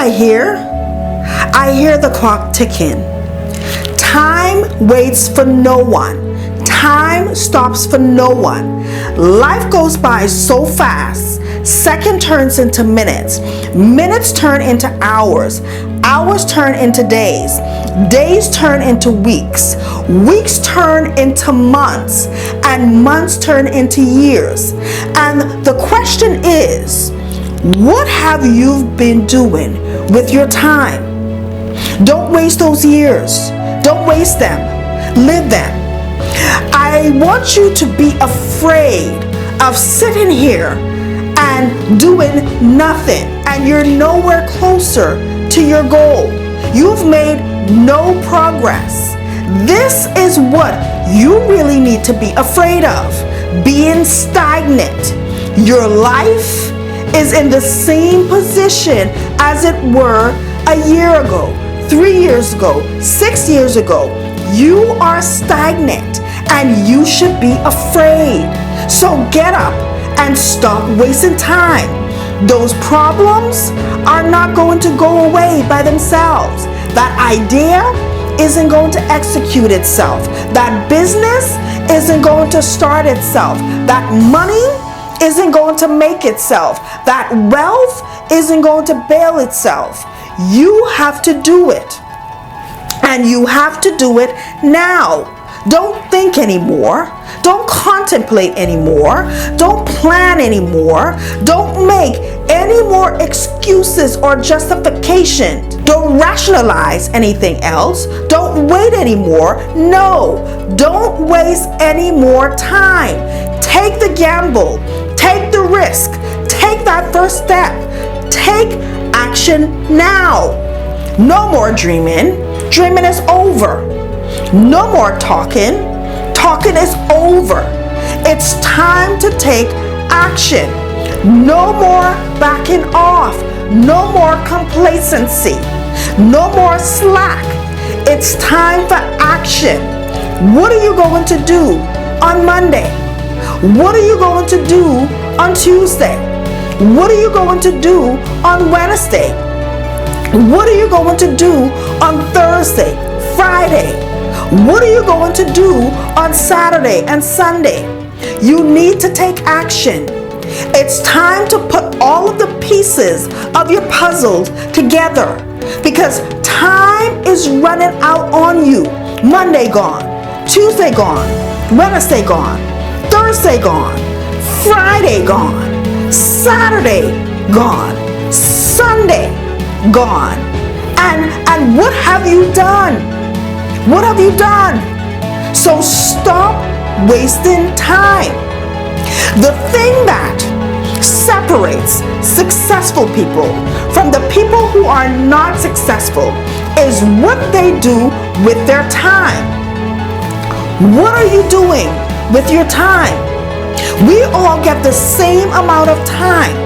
I hear? I hear the clock ticking. Time waits for no one. Time stops for no one. Life goes by so fast. Second turns into minutes. Minutes turn into hours. Hours turn into days. Days turn into weeks. Weeks turn into months. And months turn into years. And the question is, what have you been doing with your time? Don't waste those years. Don't waste them. Live them. I want you to be afraid of sitting here and doing nothing, and you're nowhere closer to your goal. You've made no progress. This is what you really need to be afraid of, being stagnant. Your life is in the same position as it were a year ago, 3 years ago, 6 years ago. You are stagnant and you should be afraid. So get up and stop wasting time. Those problems are not going to go away by themselves. That idea isn't going to execute itself. That business isn't going to start itself. That money isn't going to make itself. That wealth isn't going to bail itself. You have to do it. And you have to do it now. Don't think anymore. Don't contemplate anymore. Don't plan anymore. Don't make any more excuses or justifications. Don't rationalize anything else. Don't wait anymore. No, don't waste any more time. Take the gamble. Take the risk. Take that first step. Take action now. No more dreaming. Dreaming is over. No more talking. Talking is over. It's time to take action. No more backing off. No more complacency. No more slack. It's time for action. What are you going to do on Monday? What are you going to do on Tuesday? What are you going to do on Wednesday? What are you going to do on Thursday, Friday? What are you going to do on Saturday and Sunday? You need to take action. It's time to put all of the pieces of your puzzles together because time is running out on you. Monday gone, Tuesday gone, Wednesday gone, Thursday gone, Friday gone, Saturday gone, Sunday gone. And what have you done? What have you done? So stop wasting time. The thing that separates successful people from the people who are not successful is what they do with their time. What are you doing with your time? We all get the same amount of time.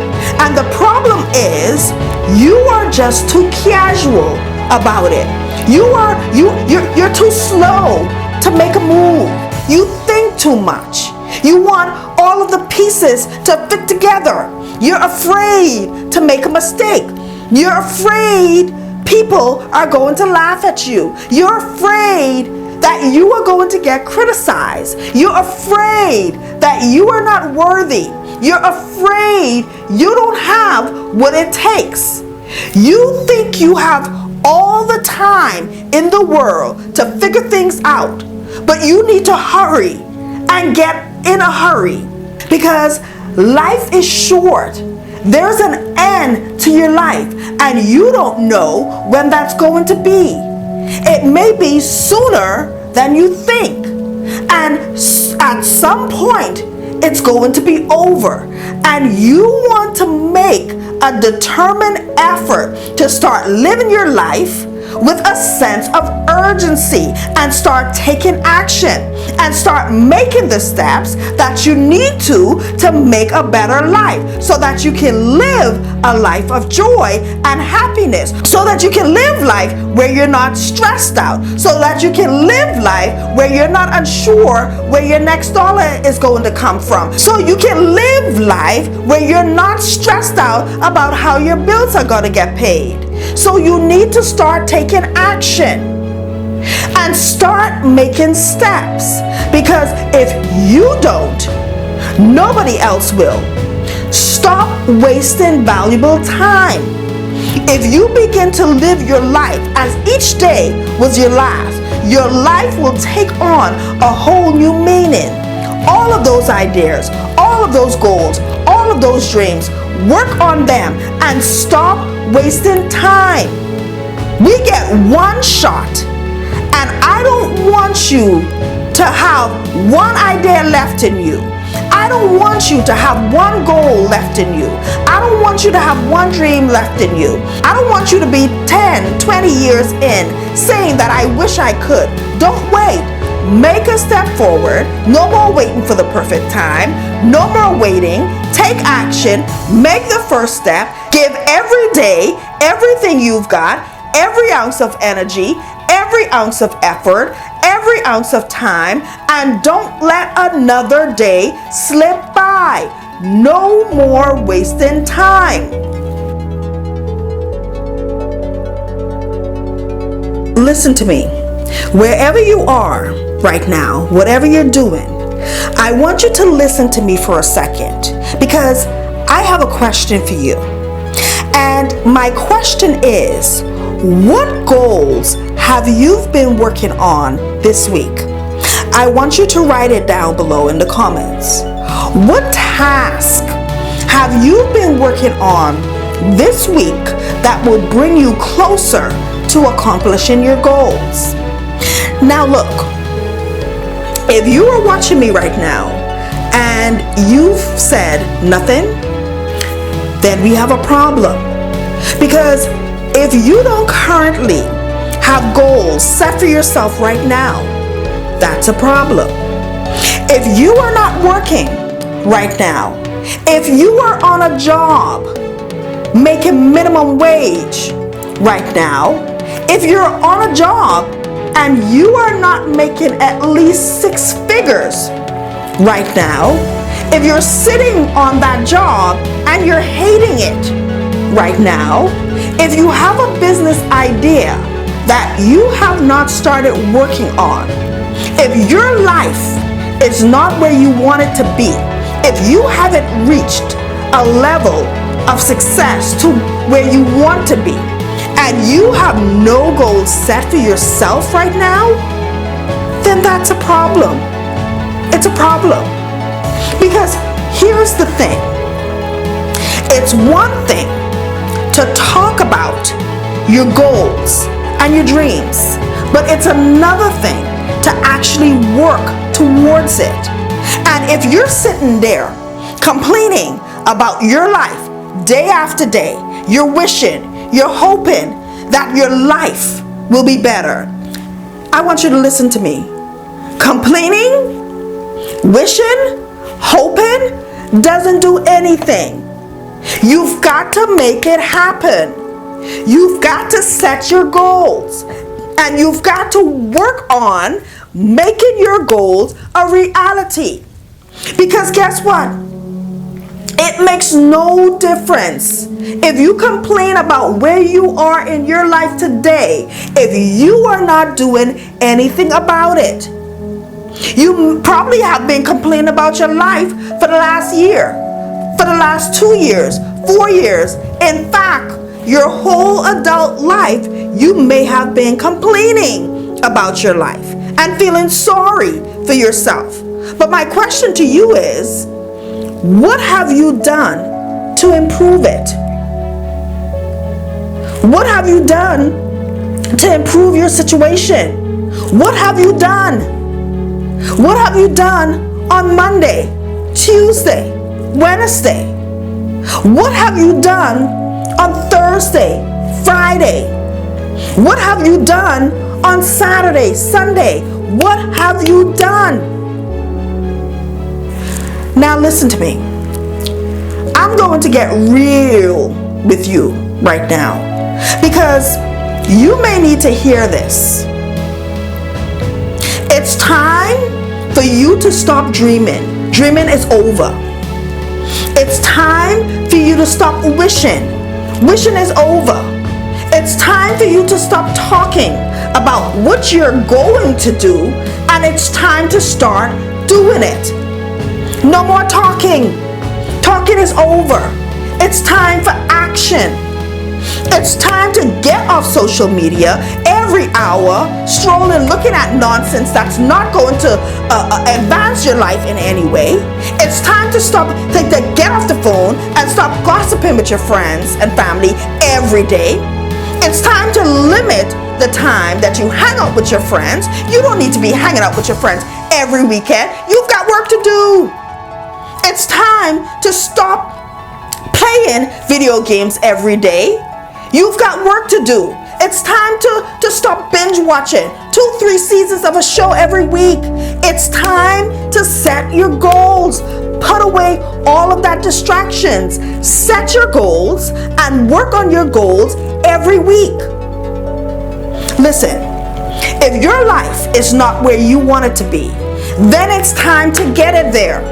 And the problem is you are just too casual about it. You're too slow to make a move. You think too much. You want all of the pieces to fit together. You're afraid to make a mistake. You're afraid people are going to laugh at you. You're afraid that you are going to get criticized. You're afraid that you are not worthy. You're afraid you don't have what it takes. You think you have all the time in the world to figure things out, but you need to hurry and get in a hurry because life is short. There's an end to your life and you don't know when that's going to be. It may be sooner than you think, and at some point it's going to be over, and you want to make a determined effort to start living your life with a sense of urgency and start taking action and start making the steps that you need to make a better life so that you can live a life of joy and happiness, so that you can live life where you're not stressed out, so that you can live life where you're not unsure where your next dollar is going to come from, so you can live life where you're not stressed out about how your bills are going to get paid. So you need to start taking action and start making steps, because if you don't, nobody else will. Stop wasting valuable time. If you begin to live your life as each day was your last, your life will take on a whole new meaning. All of those ideas, all of those goals, all of those dreams, work on them and stop wasting time. We get one shot, and I don't want you to have one idea left in you. I don't want you to have one goal left in you. I don't want you to have one dream left in you. I don't want you to be 10, 20 years in saying that I wish I could. Don't wait. Make a step forward. No more waiting for the perfect time. No more waiting. Take action. Make the first step. Give every day everything you've got, every ounce of energy, every ounce of effort, every ounce of time, and don't let another day slip by. No more wasting time. Listen to me. Wherever you are right now, whatever you're doing, I want you to listen to me for a second, because I have a question for you. And my question is, what goals have you been working on this week? I want you to write it down below in the comments. What task have you been working on this week that will bring you closer to accomplishing your goals? Now look, if you are watching me right now and you've said nothing, then we have a problem. Because if you don't currently have goals set for yourself right now, that's a problem. If you are not working right now, if you are on a job making minimum wage right now, if you're on a job and you are not making at least 6 figures right now, if you're sitting on that job and you're hating it right now, if you have a business idea that you have not started working on, if your life is not where you want it to be, if you haven't reached a level of success to where you want to be, and you have no goals set for yourself right now, then that's a problem. It's a problem. Because here's the thing. It's one thing to talk about your goals and your dreams, but it's another thing to actually work towards it. And if you're sitting there complaining about your life day after day, you're wishing, you're hoping that your life will be better, I want you to listen to me. Complaining, wishing, hoping doesn't do anything. You've got to make it happen. You've got to set your goals, and you've got to work on making your goals a reality. Because guess what? It makes no difference if you complain about where you are in your life today if you are not doing anything about it. You probably have been complaining about your life for the last year, for the last 2 years, 4 years. In fact, your whole adult life, you may have been complaining about your life and feeling sorry for yourself. But my question to you is, what have you done to improve it? What have you done to improve your situation? What have you done? What have you done on Monday, Tuesday, Wednesday? What have you done on Thursday, Friday? What have you done on Saturday, Sunday? What have you done? Now listen to me. I'm going to get real with you right now, because you may need to hear this. It's time for you to stop dreaming. Dreaming is over. It's time for you to stop wishing. Wishing is over. It's time for you to stop talking about what you're going to do, and it's time to start doing it. No more talking. Talking is over. It's time for action. It's time to get off social media every hour, strolling, looking at nonsense that's not going to advance your life in any way. It's time to get off the phone and stop gossiping with your friends and family every day. It's time to limit the time that you hang out with your friends. You don't need to be hanging out with your friends every weekend. You've got work to do. It's time to stop playing video games every day. You've got work to do. It's time to stop binge watching 2-3 seasons of a show every week. It's time to set your goals. Put away all of that distractions. Set your goals and work on your goals every week. Listen, if your life is not where you want it to be, then it's time to get it there.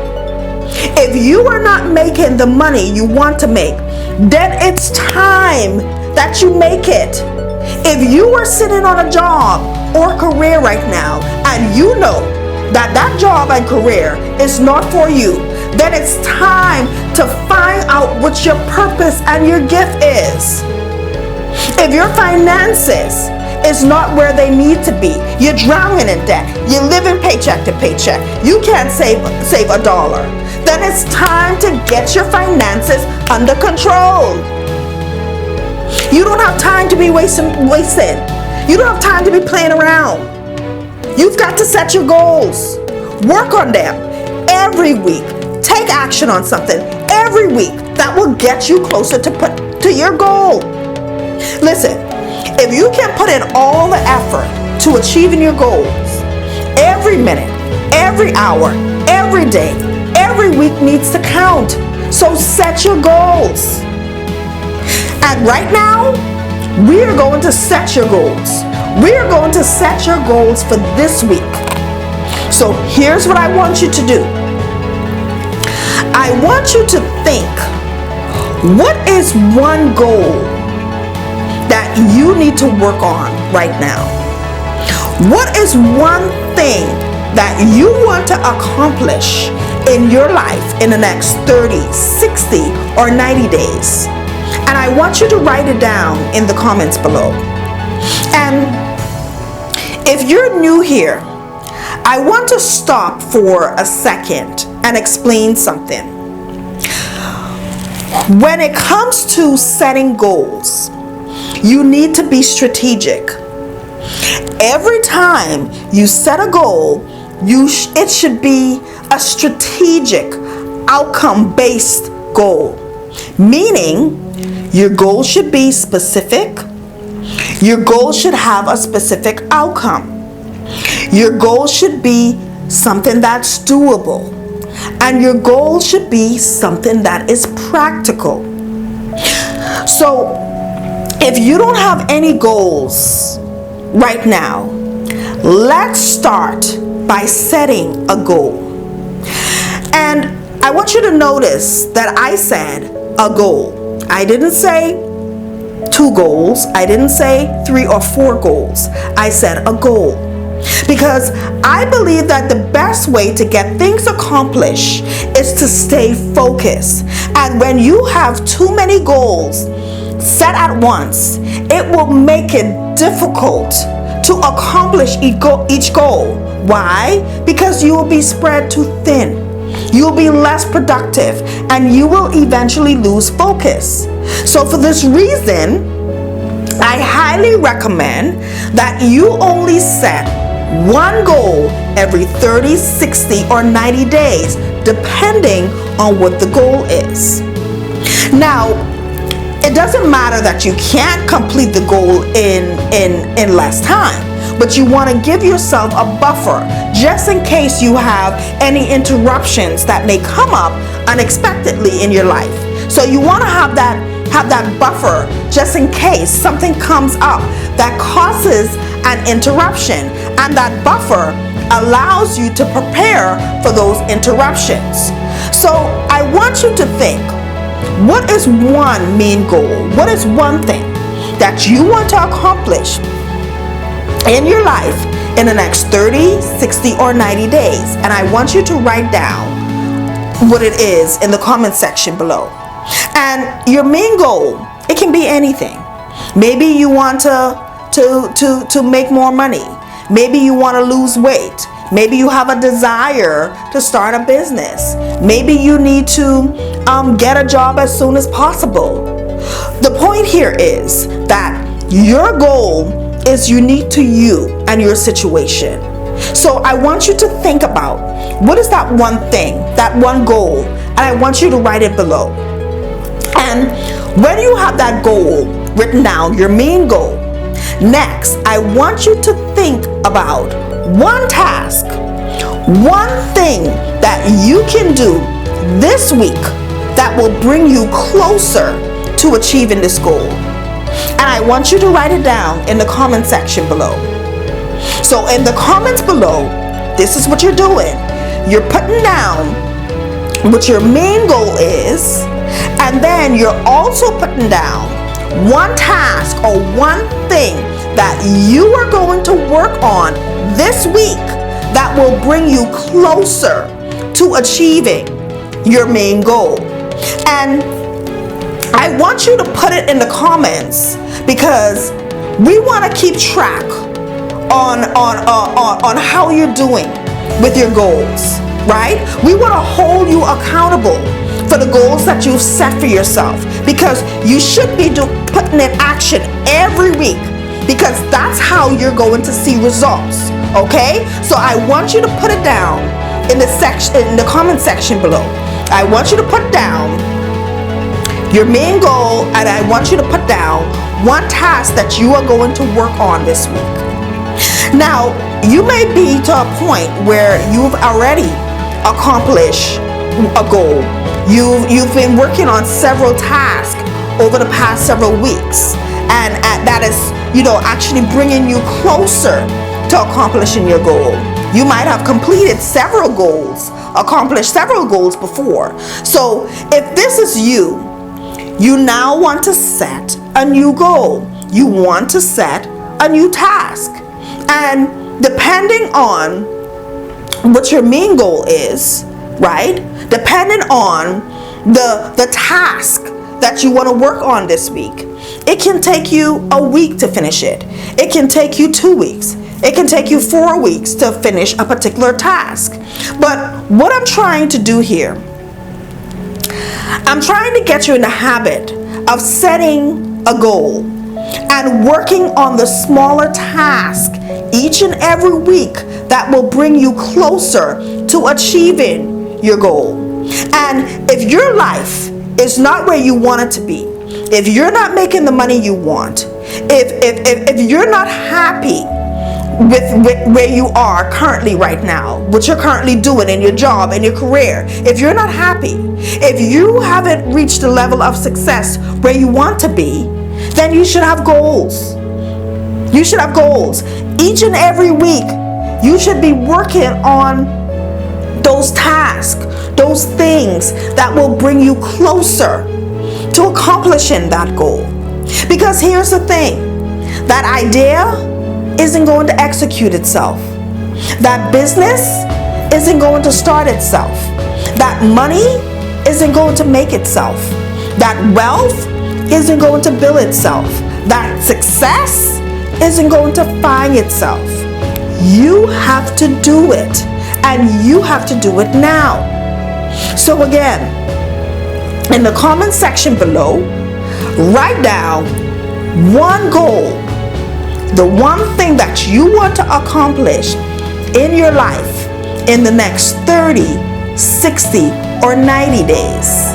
If you are not making the money you want to make, then it's time that you make it. If you are sitting on a job or career right now and you know that that job and career is not for you, then it's time to find out what your purpose and your gift is. If your finances is not where they need to be, you're drowning in debt, you're living paycheck to paycheck, you can't save a dollar, then it's time to get your finances under control. You don't have time to be wasting. You don't have time to be playing around. You've got to set your goals. Work on them every week. Take action on something every week that will get you closer to your goal. Listen, if you can put in all the effort to achieving your goals, every minute, every hour, every day, every week needs to count. So set your goals. And right now, we are going to set your goals. We are going to set your goals for this week. So here's what I want you to do. I want you to think, what is one goal that you need to work on right now? What is one thing that you want to accomplish in your life in the next 30, 60, or 90 days? And I want you to write it down in the comments below. And if you're new here, I want to stop for a second and explain something. When it comes to setting goals, you need to be strategic. Every time you set a goal, it should be a strategic, outcome-based goal. Meaning, your goal should be specific. Your goal should have a specific outcome. Your goal should be something that's doable. And your goal should be something that is practical. So, if you don't have any goals right now, let's start by setting a goal. And I want you to notice that I said a goal. I didn't say 2 goals. I didn't say 3 or 4 goals. I said a goal. Because I believe that the best way to get things accomplished is to stay focused. And when you have too many goals set at once, it will make it difficult to accomplish each goal. Why? Because you will be spread too thin. You'll be less productive and you will eventually lose focus. So for this reason, I highly recommend that you only set one goal every 30, 60, or 90 days, depending on what the goal is. Now, it doesn't matter that you can't complete the goal in less time, but you want to give yourself a buffer just in case you have any interruptions that may come up unexpectedly in your life. So you want to have that buffer just in case something comes up that causes an interruption, and that buffer allows you to prepare for those interruptions. So I want you to think, what is one main goal? What is one thing that you want to accomplish in your life in the next 30, 60, or 90 days. And I want you to write down what it is in the comment section below. And your main goal, it can be anything. Maybe you want to make more money. Maybe you want to lose weight. Maybe you have a desire to start a business. Maybe you need to get a job as soon as possible. The point here is that your goal is unique to you and your situation. So I want you to think about, what is that one thing, that one goal, and I want you to write it below. And when you have that goal written down, your main goal, next, I want you to think about one task, one thing that you can do this week that will bring you closer to achieving this goal. And I want you to write it down in the comment section below. So in the comments below, this is what you're doing. You're putting down what your main goal is, and then you're also putting down one task or one thing that you are going to work on this week that will bring you closer to achieving your main goal. And I want you to put it in the comments, because we want to keep track on how you're doing with your goals, right? We want to hold you accountable for the goals that you've set for yourself, because you should be putting in action every week, because that's how you're going to see results. Okay, so I want you to put it down in the comment section below. I want you to put down your main goal, and I want you to put down one task that you are going to work on this week. Now, you may be to a point where you've already accomplished a goal. You've been working on several tasks over the past several weeks, and that is, actually bringing you closer to accomplishing your goal. You might have completed several goals, accomplished several goals before. So if this is you, you now want to set a new goal. You want to set a new task. And depending on what your main goal is, right? Depending on the task that you want to work on this week, it can take you a week to finish it. It can take you 2 weeks. It can take you 4 weeks to finish a particular task. But what I'm trying to do here, I'm trying to get you in the habit of setting a goal and working on the smaller task each and every week that will bring you closer to achieving your goal. And if your life is not where you want it to be, if you're not making the money you want, if you're not happy with where you are currently right now, what you're currently doing in your job and your career, if you're not happy, if you haven't reached the level of success where you want to be, then you should have goals. You should have goals. Each and every week, you should be working on those tasks, those things that will bring you closer to accomplishing that goal. Because here's the thing, that idea isn't going to execute itself. That business isn't going to start itself. That money isn't going to make itself. That wealth isn't going to build itself. That success isn't going to find itself. You have to do it, and you have to do it now. So again, in the comment section below, write down one goal, the one thing that you want to accomplish in your life in the next 30, 60, or 90 days.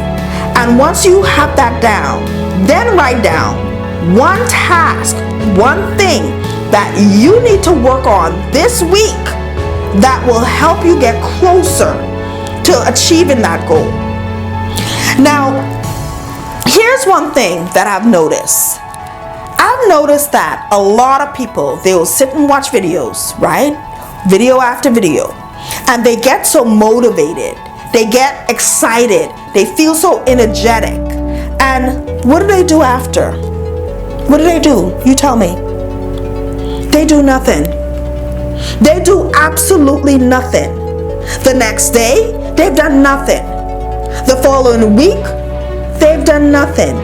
And once you have that down, then write down one task, one thing that you need to work on this week that will help you get closer to achieving that goal. Now, here's one thing that I've noticed. I've noticed that a lot of people, they will sit and watch videos, right? Video after video. And they get so motivated. They get excited. They feel so energetic. And what do they do after? What do? You tell me. They do nothing. They do absolutely nothing. The next day, they've done nothing. The following week, they've done nothing.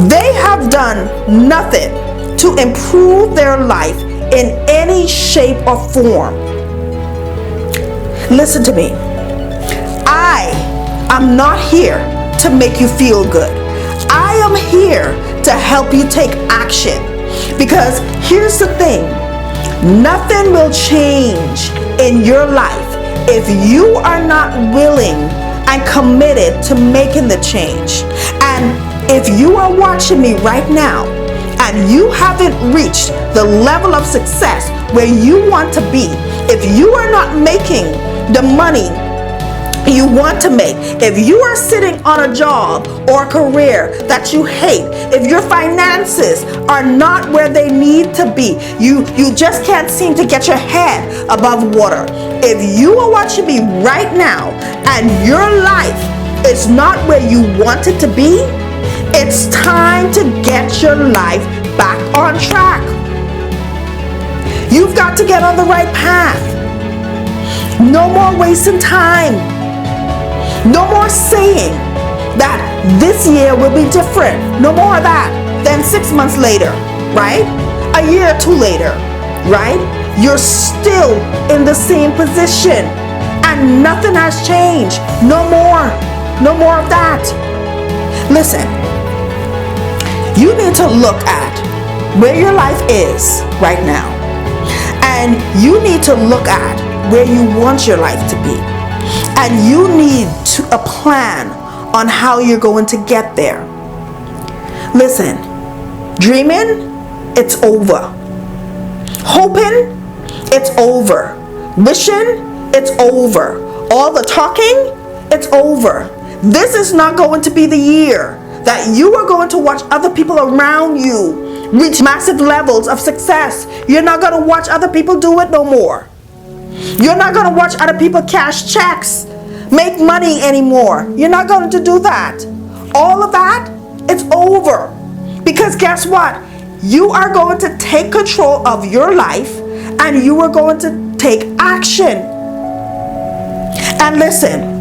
They have done nothing to improve their life in any shape or form. Listen to me. I am not here to make you feel good. I am here to help you take action. Because here's the thing. Nothing will change in your life if you are not willing and committed to making the change. And if you are watching me right now and you haven't reached the level of success where you want to be, if you are not making the money you want to make, if you are sitting on a job or a career that you hate, if your finances are not where they need to be, you just can't seem to get your head above water, if you are watching me right now and your life is not where you want it to be, it's time to get your life back on track. You've got to get on the right path. No more wasting time. No more saying that this year will be different. No more of that. Then 6 months later, right? A year or two later, right? You're still in the same position and nothing has changed. No more. No more of that. Listen, you need to look at where your life is right now. And you need to look at where you want your life to be. And you need a plan on how you're going to get there. Listen, dreaming, it's over. Hoping, it's over. Wishing, it's over. All the talking, it's over. This is not going to be the year that you are going to watch other people around you reach massive levels of success. You're not going to watch other people do it no more. You're not going to watch other people cash checks, make money anymore. You're not going to do that. All of that, it's over. Because guess what? You are going to take control of your life and you are going to take action. And listen,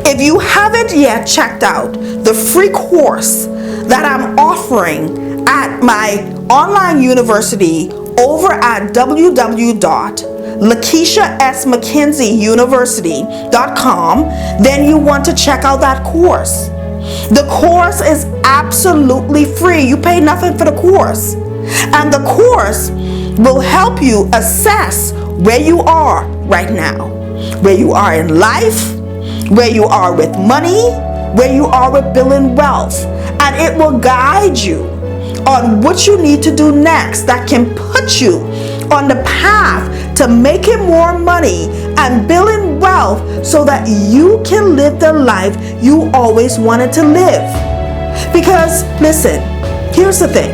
if you haven't yet checked out the free course that I'm offering at my online university over at www.LakeishaSMcKenzieUniversity.com, then you want to check out that course. The course is absolutely free. You pay nothing for the course. And the course will help you assess where you are right now, where you are in life, where you are with money, where you are with building wealth. And it will guide you on what you need to do next that can put you on the path to making more money and building wealth so that you can live the life you always wanted to live. Because listen, here's the thing.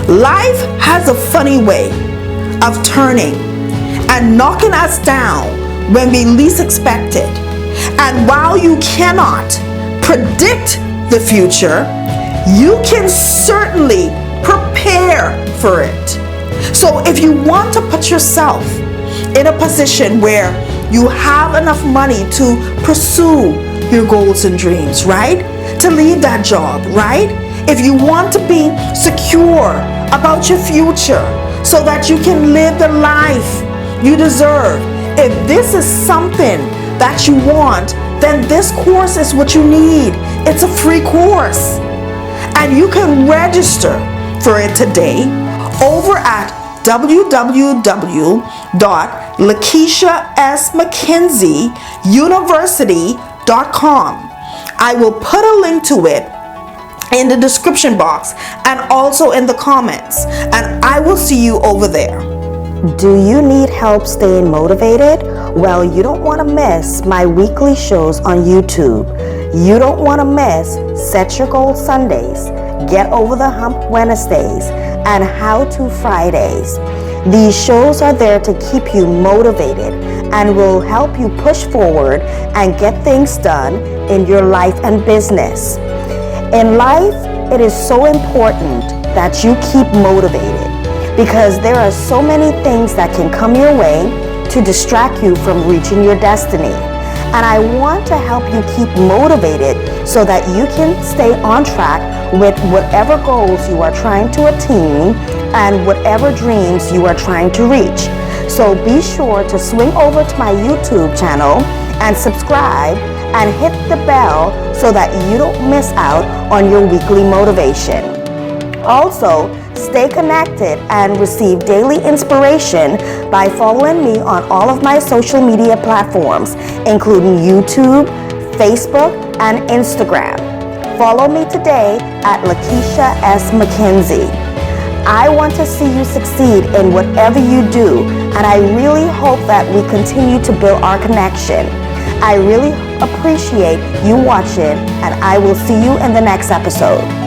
Life has a funny way of turning and knocking us down when we least expect it. And while you cannot predict the future, you can certainly prepare for it. So if you want to put yourself in a position where you have enough money to pursue your goals and dreams, right? To leave that job, right? If you want to be secure about your future so that you can live the life you deserve, if this is something that you want, then this course is what you need. It's a free course. And you can register for it today over at www.LakeishaSMcKenzieUniversity.com. I will put a link to it in the description box and also in the comments. And I will see you over there. Do you need help staying motivated? Well, you don't want to miss my weekly shows on YouTube. You don't want to miss Set Your Goal Sundays, Get Over the Hump Wednesdays, and How to Fridays. These shows are there to keep you motivated and will help you push forward and get things done in your life and business. In life, it is so important that you keep motivated, because there are so many things that can come your way to distract you from reaching your destiny. And I want to help you keep motivated so that you can stay on track with whatever goals you are trying to attain and whatever dreams you are trying to reach. So be sure to swing over to my YouTube channel and subscribe and hit the bell so that you don't miss out on your weekly motivation. Also, stay connected and receive daily inspiration by following me on all of my social media platforms, including YouTube, Facebook, and Instagram. Follow me today at Lakeisha S. Mckenzie. I want to see you succeed in whatever you do, and I really hope that we continue to build our connection. I really appreciate you watching, and I will see you in the next episode.